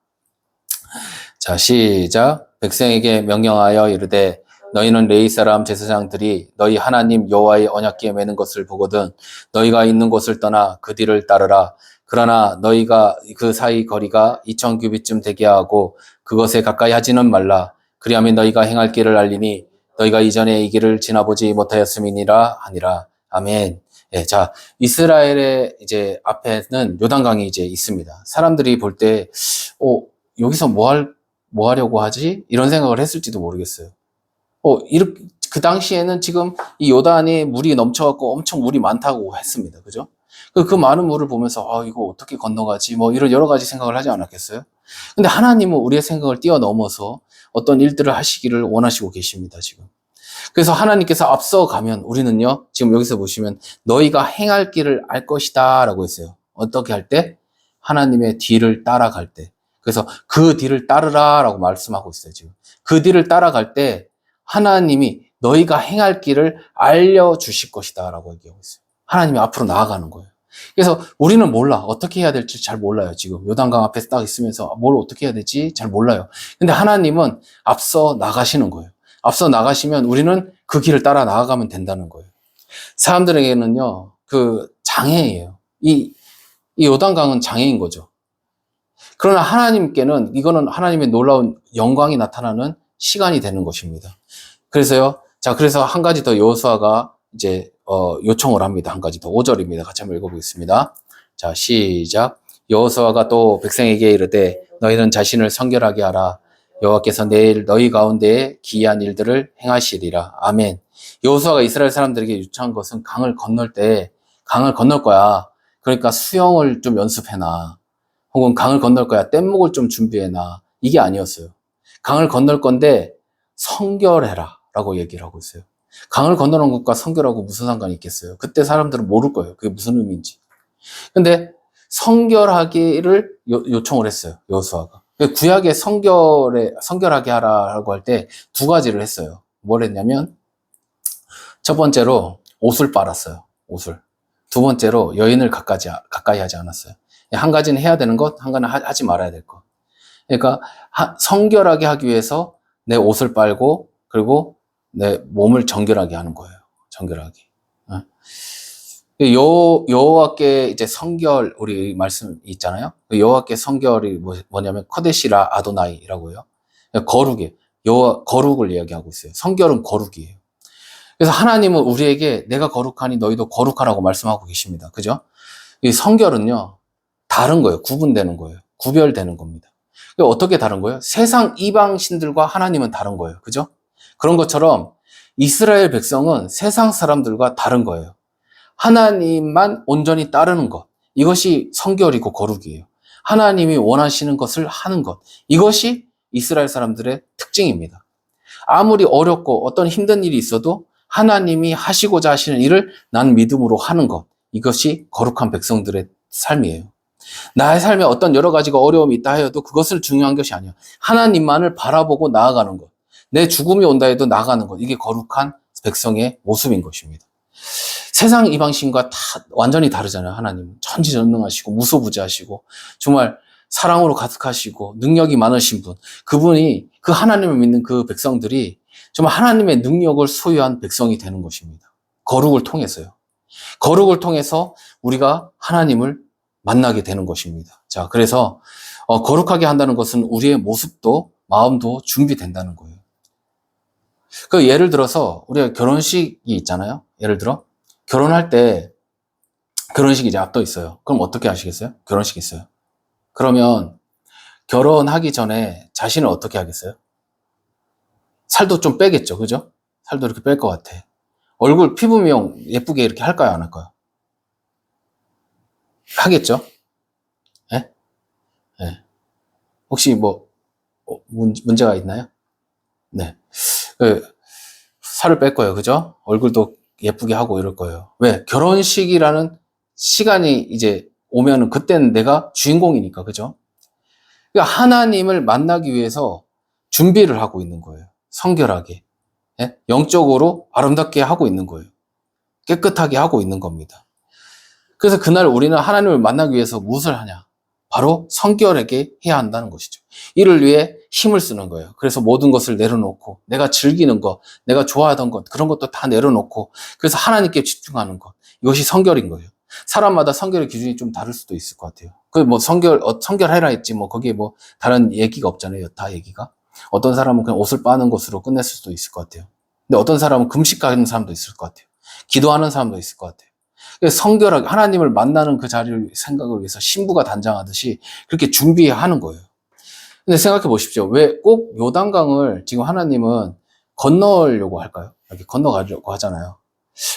자, 시작. 백성에게 명령하여 이르되 너희는 레위 사람 제사장들이 너희 하나님 여호와의 언약궤에 매는 것을 보거든 너희가 있는 곳을 떠나 그 뒤를 따르라. 그러나 너희가 그 사이 거리가 2000규빗쯤 되게 하고 그것에 가까이 하지는 말라. 그리하면 너희가 행할 길을 알리니 너희가 이전에 이 길을 지나보지 못하였음이니라 하니라. 아멘. 예, 자, 이스라엘의 이제 앞에는 요단강이 이제 있습니다. 사람들이 볼 때, 여기서 뭐 하려고 하지? 이런 생각을 했을지도 모르겠어요. 이렇게, 그 당시에는 지금 이 요단에 물이 넘쳐갖고 엄청 물이 많다고 했습니다. 그죠? 그 많은 물을 보면서, 이거 어떻게 건너가지? 뭐 이런 여러 가지 생각을 하지 않았겠어요? 근데 하나님은 우리의 생각을 뛰어넘어서 어떤 일들을 하시기를 원하시고 계십니다, 지금. 그래서 하나님께서 앞서가면 우리는요, 지금 여기서 보시면 너희가 행할 길을 알 것이다 라고 했어요. 어떻게 할 때? 하나님의 뒤를 따라갈 때. 그래서 그 뒤를 따르라 라고 말씀하고 있어요, 지금. 그 뒤를 따라갈 때 하나님이 너희가 행할 길을 알려주실 것이다 라고 얘기하고 있어요. 하나님이 앞으로 나아가는 거예요. 그래서 우리는 몰라. 어떻게 해야 될지 잘 몰라요, 지금. 요단강 앞에서 딱 있으면서 뭘 어떻게 해야 될지 잘 몰라요. 근데 하나님은 앞서 나가시는 거예요. 앞서 나가시면 우리는 그 길을 따라 나아가면 된다는 거예요. 사람들에게는요, 그 장애예요. 이 요단강은 장애인 거죠. 그러나 하나님께는 이거는 하나님의 놀라운 영광이 나타나는 시간이 되는 것입니다. 그래서요, 자, 그래서 한 가지 더 여호수아가 이제 요청을 합니다. 한 가지 더 5절입니다. 같이 한번 읽어보겠습니다. 자, 시작. 여호수아가 또 백성에게 이르되 너희는 자신을 성결하게 하라. 여호와께서 내일 너희 가운데에 기이한 일들을 행하시리라. 아멘. 여호수아가 이스라엘 사람들에게 요청한 것은 강을 건널 때 강을 건널 거야. 그러니까 수영을 좀 연습해놔. 혹은 강을 건널 거야. 뗏목을 좀 준비해놔. 이게 아니었어요. 강을 건널 건데 성결해라 라고 얘기를 하고 있어요. 강을 건너는 것과 성결하고 무슨 상관이 있겠어요? 그때 사람들은 모를 거예요. 그게 무슨 의미인지. 근데 성결하기를 요청을 했어요. 여호수아가. 구약의 성결하게 하라고 할 때 두 가지를 했어요. 뭘 했냐면, 첫 번째로 옷을 빨았어요. 옷을. 두 번째로 여인을 가까이 하지 않았어요. 한 가지는 해야 되는 것, 한 가지는 하지 말아야 될 것. 그러니까 성결하게 하기 위해서 내 옷을 빨고 그리고 내 몸을 정결하게 하는 거예요. 정결하게. 여호와께 이제 성결 우리 말씀 있잖아요. 여호와께 성결이 뭐냐면 커데시라 아도나이라고요. 거룩이에요. 거룩을 이야기하고 있어요. 성결은 거룩이에요. 그래서 하나님은 우리에게 내가 거룩하니 너희도 거룩하라고 말씀하고 계십니다. 그죠? 이 성결은요 다른 거예요. 구분되는 거예요. 구별되는 겁니다. 어떻게 다른 거예요? 세상 이방신들과 하나님은 다른 거예요. 그죠? 그런 것처럼 이스라엘 백성은 세상 사람들과 다른 거예요. 하나님만 온전히 따르는 것. 이것이 성결이고 거룩이에요. 하나님이 원하시는 것을 하는 것. 이것이 이스라엘 사람들의 특징입니다. 아무리 어렵고 어떤 힘든 일이 있어도 하나님이 하시고자 하시는 일을 난 믿음으로 하는 것. 이것이 거룩한 백성들의 삶이에요. 나의 삶에 어떤 여러 가지가 어려움이 있다 해도 그것을 중요한 것이 아니에요. 하나님만을 바라보고 나아가는 것. 내 죽음이 온다 해도 나아가는 것. 이게 거룩한 백성의 모습인 것입니다. 세상 이방신과 다 완전히 다르잖아요. 하나님은 천지전능하시고 무소부지하시고 정말 사랑으로 가득하시고 능력이 많으신 분. 그분이 그 하나님을 믿는 그 백성들이 정말 하나님의 능력을 소유한 백성이 되는 것입니다. 거룩을 통해서요. 거룩을 통해서 우리가 하나님을 만나게 되는 것입니다. 자, 그래서 거룩하게 한다는 것은 우리의 모습도 마음도 준비된다는 거예요. 그 예를 들어서 우리가 결혼식이 있잖아요. 예를 들어 결혼할 때 결혼식이 이제 앞둬 있어요. 그럼 어떻게 하시겠어요? 결혼식이 있어요. 그러면 결혼하기 전에 자신을 어떻게 하겠어요? 살도 좀 빼겠죠. 그죠? 살도 이렇게 뺄 것 같아. 얼굴 피부 미용 예쁘게 이렇게 할까요? 안 할까요? 하겠죠? 예? 예. 혹시 뭐 문제가 있나요? 네. 살을 뺄 거예요. 그죠? 얼굴도 예쁘게 하고 이럴 거예요. 왜? 결혼식이라는 시간이 이제 오면은 그때는 내가 주인공이니까. 그죠? 그러니까 하나님을 만나기 위해서 준비를 하고 있는 거예요. 성결하게. 예? 영적으로 아름답게 하고 있는 거예요. 깨끗하게 하고 있는 겁니다. 그래서 그날 우리는 하나님을 만나기 위해서 무엇을 하냐? 바로 성결하게 해야 한다는 것이죠. 이를 위해 힘을 쓰는 거예요. 그래서 모든 것을 내려놓고 내가 즐기는 것, 내가 좋아하던 것, 그런 것도 다 내려놓고 그래서 하나님께 집중하는 것. 이것이 성결인 거예요. 사람마다 성결의 기준이 좀 다를 수도 있을 것 같아요. 그 뭐 성결해라 했지 뭐 거기에 뭐 다른 얘기가 없잖아요. 다 얘기가. 어떤 사람은 그냥 옷을 빠는 것으로 끝냈을 수도 있을 것 같아요. 근데 어떤 사람은 금식하는 사람도 있을 것 같아요. 기도하는 사람도 있을 것 같아요. 성결하게 하나님을 만나는 그 자리를 생각을 위해서 신부가 단장하듯이 그렇게 준비하는 거예요. 근데 생각해 보십시오. 왜 꼭 요단강을 지금 하나님은 건너려고 할까요? 이렇게 건너가려고 하잖아요.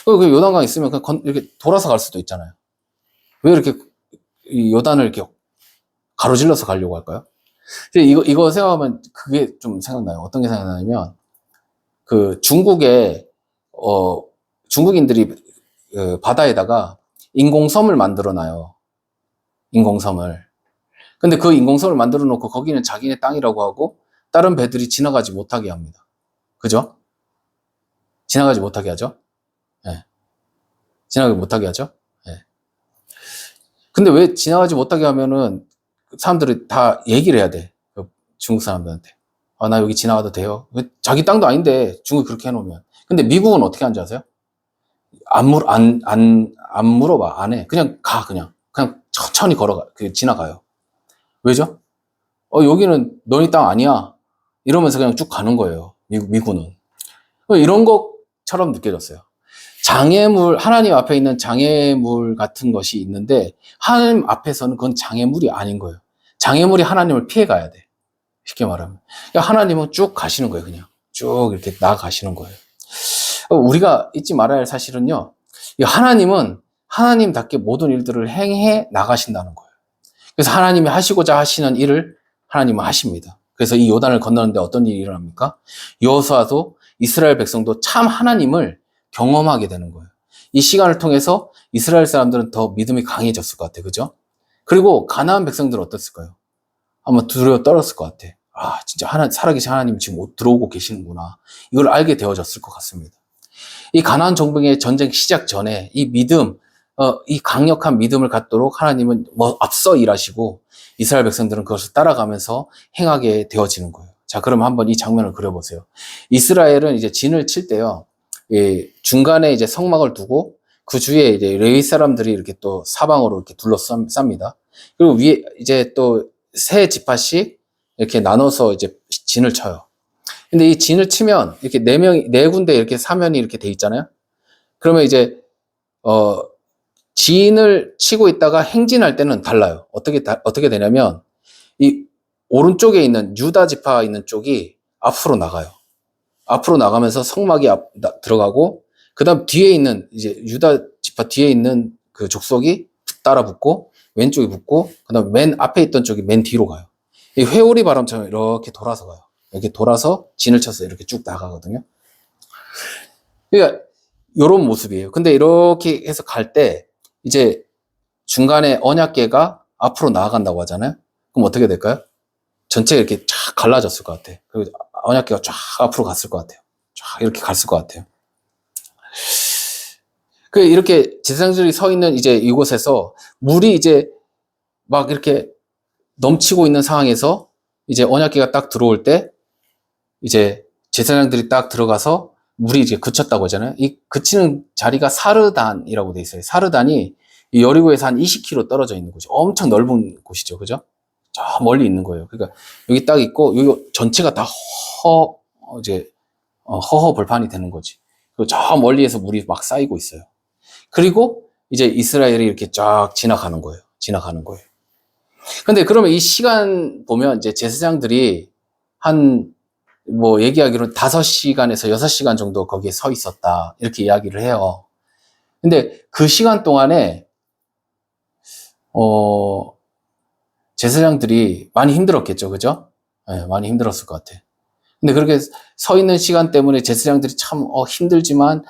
그 요단강 있으면 그냥 이렇게 돌아서 갈 수도 있잖아요. 왜 이렇게 이 요단을 이렇게 가로질러서 가려고 할까요? 이거 생각하면 그게 좀 생각나요. 어떤 게 생각나냐면 그 중국인들이 바다에다가 인공섬을 만들어 놔요. 인공섬을. 근데 그 인공섬을 만들어 놓고 거기는 자기네 땅이라고 하고 다른 배들이 지나가지 못하게 합니다. 그죠? 지나가지 못하게 하죠? 예. 지나가지 못하게 하죠? 예. 근데 왜 지나가지 못하게 하면은 사람들이 다 얘기를 해야 돼. 그 중국 사람들한테. 아, 나 여기 지나가도 돼요? 자기 땅도 아닌데 중국이 그렇게 해놓으면. 근데 미국은 어떻게 하는지 아세요? 안 물어봐. 안 해. 그냥 가, 그냥. 그냥 천천히 지나가요. 왜죠? 여기는 너희 땅 아니야. 이러면서 그냥 쭉 가는 거예요. 미군은. 이런 것처럼 느껴졌어요. 하나님 앞에 있는 장애물 같은 것이 있는데, 하나님 앞에서는 그건 장애물이 아닌 거예요. 장애물이 하나님을 피해 가야 돼. 쉽게 말하면. 그러니까 하나님은 쭉 가시는 거예요, 그냥. 쭉 이렇게 나아가시는 거예요. 우리가 잊지 말아야 할 사실은요, 하나님은 하나님답게 모든 일들을 행해 나가신다는 거예요. 그래서 하나님이 하시고자 하시는 일을 하나님은 하십니다. 그래서 이 요단을 건너는데 어떤 일이 일어납니까? 여호수아도 이스라엘 백성도 참 하나님을 경험하게 되는 거예요. 이 시간을 통해서 이스라엘 사람들은 더 믿음이 강해졌을 것 같아요. 그죠? 그리고 가나안 백성들은 어땠을까요? 아마 두려워 떨었을 것 같아. 아, 진짜 살아계신 하나님이 지금 들어오고 계시는구나. 이걸 알게 되어졌을 것 같습니다. 이 가나안 정복의 전쟁 시작 전에 이 믿음, 이 강력한 믿음을 갖도록 하나님은 앞서 일하시고 이스라엘 백성들은 그것을 따라가면서 행하게 되어지는 거예요. 자, 그럼 한번 이 장면을 그려보세요. 이스라엘은 이제 진을 칠 때요, 중간에 이제 성막을 두고 그 주위에 이제 레위 사람들이 이렇게 또 사방으로 이렇게 둘러쌉니다. 그리고 위에 이제 또 세 지파씩 이렇게 나눠서 이제 진을 쳐요. 근데 이 진을 치면 이렇게 네 군데 이렇게 사면이 이렇게 돼 있잖아요. 그러면 이제 진을 치고 있다가 행진할 때는 달라요. 어떻게 되냐면 이 오른쪽에 있는 유다 지파 있는 쪽이 앞으로 나가요. 앞으로 나가면서 성막이 들어가고 그다음 뒤에 있는 이제 유다 지파 뒤에 있는 그 족속이 따라 붙고 왼쪽이 붙고 그다음 맨 앞에 있던 쪽이 맨 뒤로 가요. 이 회오리 바람처럼 이렇게 돌아서 가요. 이렇게 돌아서 진을 쳐서 이렇게 쭉 나가거든요. 그러니까 이런 모습이에요. 근데 이렇게 해서 갈 때 이제 중간에 언약궤가 앞으로 나아간다고 하잖아요. 그럼 어떻게 될까요? 전체가 이렇게 쫙 갈라졌을 것 같아. 그리고 언약궤가 쫙 앞으로 갔을 것 같아요. 쫙 이렇게 갔을 것 같아요. 이렇게 제사장들이 서 있는 이제 이곳에서 물이 이제 막 이렇게 넘치고 있는 상황에서 이제 언약궤가 딱 들어올 때 이제 제사장들이 딱 들어가서 물이 이제 그쳤다고 하잖아요. 이 그치는 자리가 사르단이라고 돼 있어요. 사르단이 이 여리고에서 한 20km 떨어져 있는 곳이 엄청 넓은 곳이죠. 그죠? 저 멀리 있는 거예요. 그러니까 여기 딱 있고 여기 전체가 다 허허벌판이 되는 거지. 그리고 저 멀리에서 물이 막 쌓이고 있어요. 그리고 이제 이스라엘이 이렇게 쫙 지나가는 거예요. 지나가는 거예요. 근데 그러면 이 시간 보면 이제 제사장들이 얘기하기로는 5시간에서 6시간 정도 거기에 서 있었다. 이렇게 이야기를 해요. 근데 그 시간 동안에, 제사장들이 많이 힘들었겠죠, 그죠? 네, 많이 힘들었을 것 같아. 근데 그렇게 서 있는 시간 때문에 제사장들이 참 힘들지만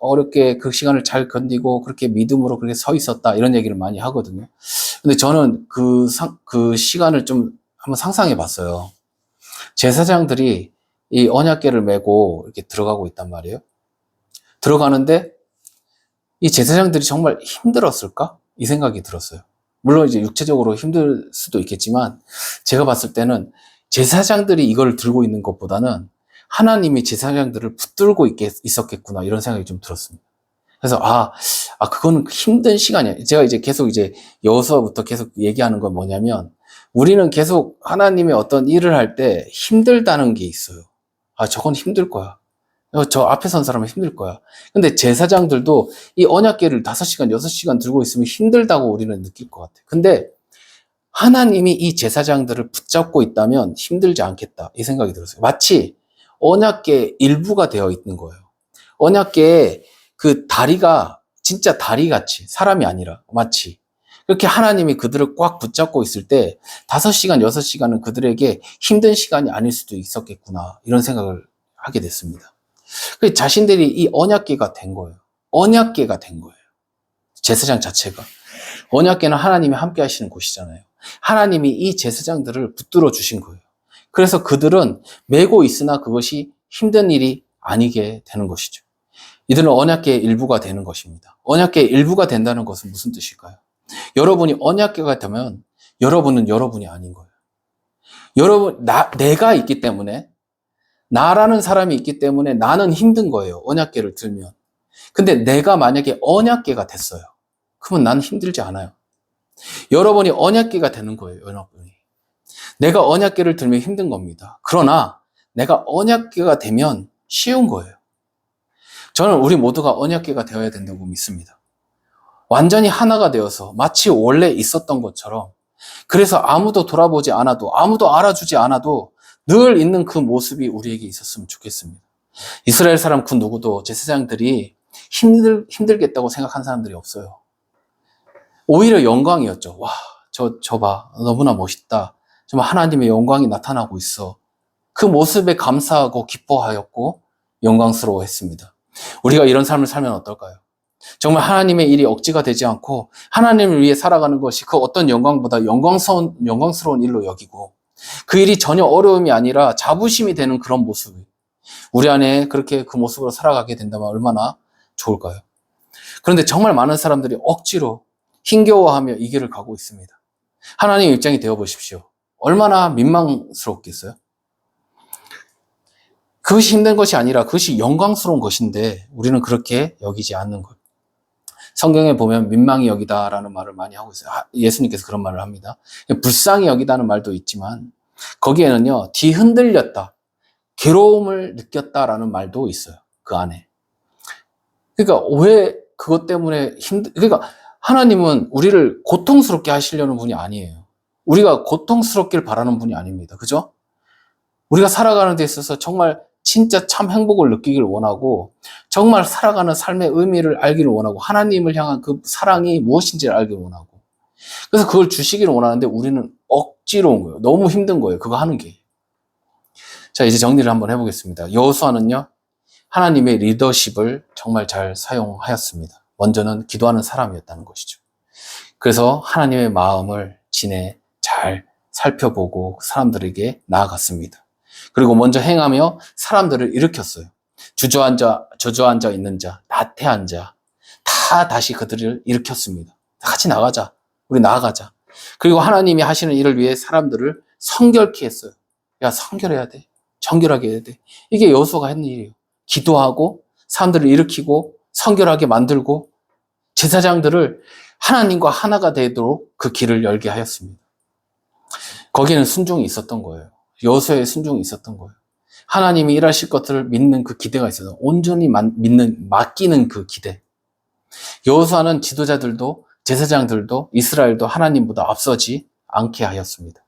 어렵게 그 시간을 잘 견디고 그렇게 믿음으로 그렇게 서 있었다 이런 얘기를 많이 하거든요. 근데 저는 그 시간을 좀 한번 상상해 봤어요. 제사장들이 이 언약궤를 메고 이렇게 들어가고 있단 말이에요. 들어가는데 이 제사장들이 정말 힘들었을까? 이 생각이 들었어요. 물론 이제 육체적으로 힘들 수도 있겠지만 제가 봤을 때는 제사장들이 이걸 들고 있는 것보다는 하나님이 제사장들을 붙들고 있었겠구나 이런 생각이 좀 들었습니다. 그래서 그거는 힘든 시간이야. 제가 이제 계속 이제 여호수아부터 계속 얘기하는 건 뭐냐면 우리는 계속 하나님의 어떤 일을 할 때 힘들다는 게 있어요. 저건 힘들 거야. 저 앞에 선 사람은 힘들 거야. 근데 제사장들도 이 언약궤를 5시간, 6시간 들고 있으면 힘들다고 우리는 느낄 것 같아. 근데 하나님이 이 제사장들을 붙잡고 있다면 힘들지 않겠다. 이 생각이 들었어요. 마치 언약궤의 일부가 되어 있는 거예요. 언약궤의 그 다리가 진짜 다리같이 사람이 아니라 마치 그렇게 하나님이 그들을 꽉 붙잡고 있을 때 5시간, 6시간은 그들에게 힘든 시간이 아닐 수도 있었겠구나. 이런 생각을 하게 됐습니다. 자신들이 이 언약궤가 된 거예요. 언약궤가 된 거예요. 제사장 자체가. 언약궤는 하나님이 함께 하시는 곳이잖아요. 하나님이 이 제사장들을 붙들어 주신 거예요. 그래서 그들은 메고 있으나 그것이 힘든 일이 아니게 되는 것이죠. 이들은 언약궤의 일부가 되는 것입니다. 언약궤의 일부가 된다는 것은 무슨 뜻일까요? 여러분이 언약궤가 되면 여러분은 여러분이 아닌 거예요. 내가 있기 때문에 나라는 사람이 있기 때문에 나는 힘든 거예요. 언약궤를 들면. 근데 내가 만약에 언약궤가 됐어요. 그러면 나는 힘들지 않아요. 여러분이 언약궤가 되는 거예요. 여러분이. 내가 언약궤를 들면 힘든 겁니다. 그러나 내가 언약궤가 되면 쉬운 거예요. 저는 우리 모두가 언약궤가 되어야 된다고 믿습니다. 완전히 하나가 되어서 마치 원래 있었던 것처럼 그래서 아무도 돌아보지 않아도 아무도 알아주지 않아도 늘 있는 그 모습이 우리에게 있었으면 좋겠습니다. 이스라엘 사람 그 누구도 제사장들이 힘들겠다고 생각한 사람들이 없어요. 오히려 영광이었죠. 와, 저 봐. 너무나 멋있다. 정말 하나님의 영광이 나타나고 있어. 그 모습에 감사하고 기뻐하였고 영광스러워했습니다. 우리가 이런 삶을 살면 어떨까요? 정말 하나님의 일이 억지가 되지 않고 하나님을 위해 살아가는 것이 그 어떤 영광보다 영광스러운 일로 여기고 그 일이 전혀 어려움이 아니라 자부심이 되는 그런 모습이 우리 안에 그렇게 그 모습으로 살아가게 된다면 얼마나 좋을까요? 그런데 정말 많은 사람들이 억지로 힘겨워하며 이 길을 가고 있습니다. 하나님의 입장이 되어 보십시오. 얼마나 민망스럽겠어요? 그것이 힘든 것이 아니라 그것이 영광스러운 것인데 우리는 그렇게 여기지 않는 것. 성경에 보면 민망히 여기다라는 말을 많이 하고 있어요. 예수님께서 그런 말을 합니다. 불쌍히 여기다는 말도 있지만 거기에는요, 뒤흔들렸다, 괴로움을 느꼈다라는 말도 있어요. 그 안에. 그러니까 왜 그것 때문에 그러니까 하나님은 우리를 고통스럽게 하시려는 분이 아니에요. 우리가 고통스럽길 바라는 분이 아닙니다. 그죠? 우리가 살아가는 데 있어서 정말 진짜 참 행복을 느끼기를 원하고 정말 살아가는 삶의 의미를 알기를 원하고 하나님을 향한 그 사랑이 무엇인지를 알기를 원하고 그래서 그걸 주시기를 원하는데 우리는 억지로 온 거예요. 너무 힘든 거예요. 그거 하는 게. 자, 이제 정리를 한번 해보겠습니다. 여호수아는요, 하나님의 리더십을 정말 잘 사용하였습니다. 먼저는 기도하는 사람이었다는 것이죠. 그래서 하나님의 마음을 진에 잘 살펴보고 사람들에게 나아갔습니다. 그리고 먼저 행하며 사람들을 일으켰어요. 주저앉아 있는 자, 나태한 자, 다 다시 그들을 일으켰습니다. 같이 나가자. 우리 나아가자. 그리고 하나님이 하시는 일을 위해 사람들을 성결케 했어요. 야, 성결해야 돼. 정결하게 해야 돼. 이게 여호수아가 했는 일이에요. 기도하고 사람들을 일으키고 성결하게 만들고 제사장들을 하나님과 하나가 되도록 그 길을 열게 하였습니다. 거기에는 순종이 있었던 거예요. 여호수아의 순종이 있었던 거예요. 하나님이 일하실 것들을 믿는 그 기대가 있어서 온전히 맡기는 그 기대. 여호수아는 지도자들도 제사장들도 이스라엘도 하나님보다 앞서지 않게 하였습니다.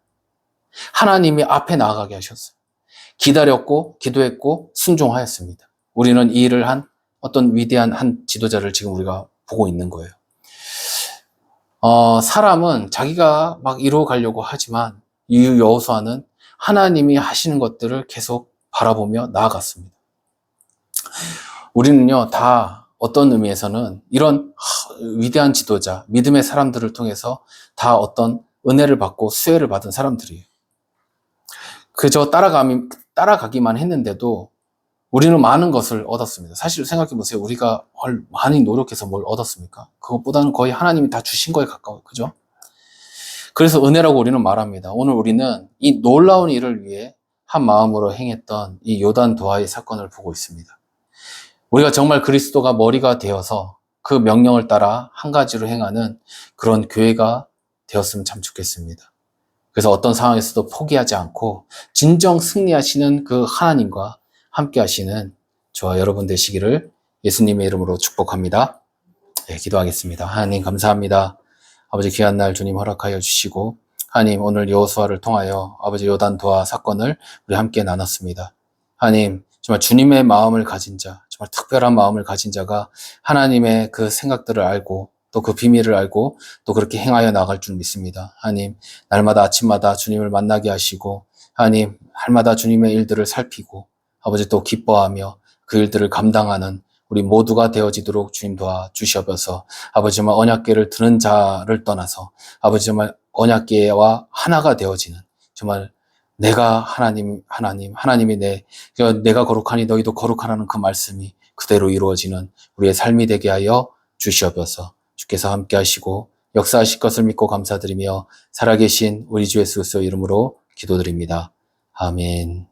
하나님이 앞에 나아가게 하셨어요. 기다렸고 기도했고 순종하였습니다. 우리는 이 일을 한 어떤 위대한 한 지도자를 지금 우리가 보고 있는 거예요. 사람은 자기가 막 이루어 가려고 하지만 이 여호수아는 하나님이 하시는 것들을 계속 바라보며 나아갔습니다. 우리는요, 다 어떤 의미에서는 이런 위대한 지도자, 믿음의 사람들을 통해서 다 어떤 은혜를 받고 수혜를 받은 사람들이에요. 그저 따라가기만 했는데도 우리는 많은 것을 얻었습니다. 사실 생각해 보세요. 우리가 많이 노력해서 뭘 얻었습니까? 그것보다는 거의 하나님이 다 주신 거에 가까워요. 그죠? 그래서 은혜라고 우리는 말합니다. 오늘 우리는 이 놀라운 일을 위해 한 마음으로 행했던 이 요단 도하의 사건을 보고 있습니다. 우리가 정말 그리스도가 머리가 되어서 그 명령을 따라 한 가지로 행하는 그런 교회가 되었으면 참 좋겠습니다. 그래서 어떤 상황에서도 포기하지 않고 진정 승리하시는 그 하나님과 함께 하시는 저와 여러분 되시기를 예수님의 이름으로 축복합니다. 네, 기도하겠습니다. 하나님 감사합니다. 아버지 귀한 날 주님 허락하여 주시고 하나님 오늘 여호수아를 통하여 아버지 요단 도하 사건을 우리 함께 나눴습니다. 하나님 정말 주님의 마음을 가진 자, 정말 특별한 마음을 가진 자가 하나님의 그 생각들을 알고 또 그 비밀을 알고 또 그렇게 행하여 나갈 줄 믿습니다. 하나님 날마다 아침마다 주님을 만나게 하시고 하나님 날마다 주님의 일들을 살피고 아버지 또 기뻐하며 그 일들을 감당하는 우리 모두가 되어지도록 주님 도와주시옵소서. 아버지 정말 언약궤를 드는 자를 떠나서 아버지 정말 언약궤와 하나가 되어지는 정말 내가 하나님이 내가 거룩하니 너희도 거룩하라는 그 말씀이 그대로 이루어지는 우리의 삶이 되게 하여 주시옵소서. 주께서 함께 하시고 역사하실 것을 믿고 감사드리며 살아계신 우리 주 예수 그리스도의 이름으로 기도드립니다. 아멘.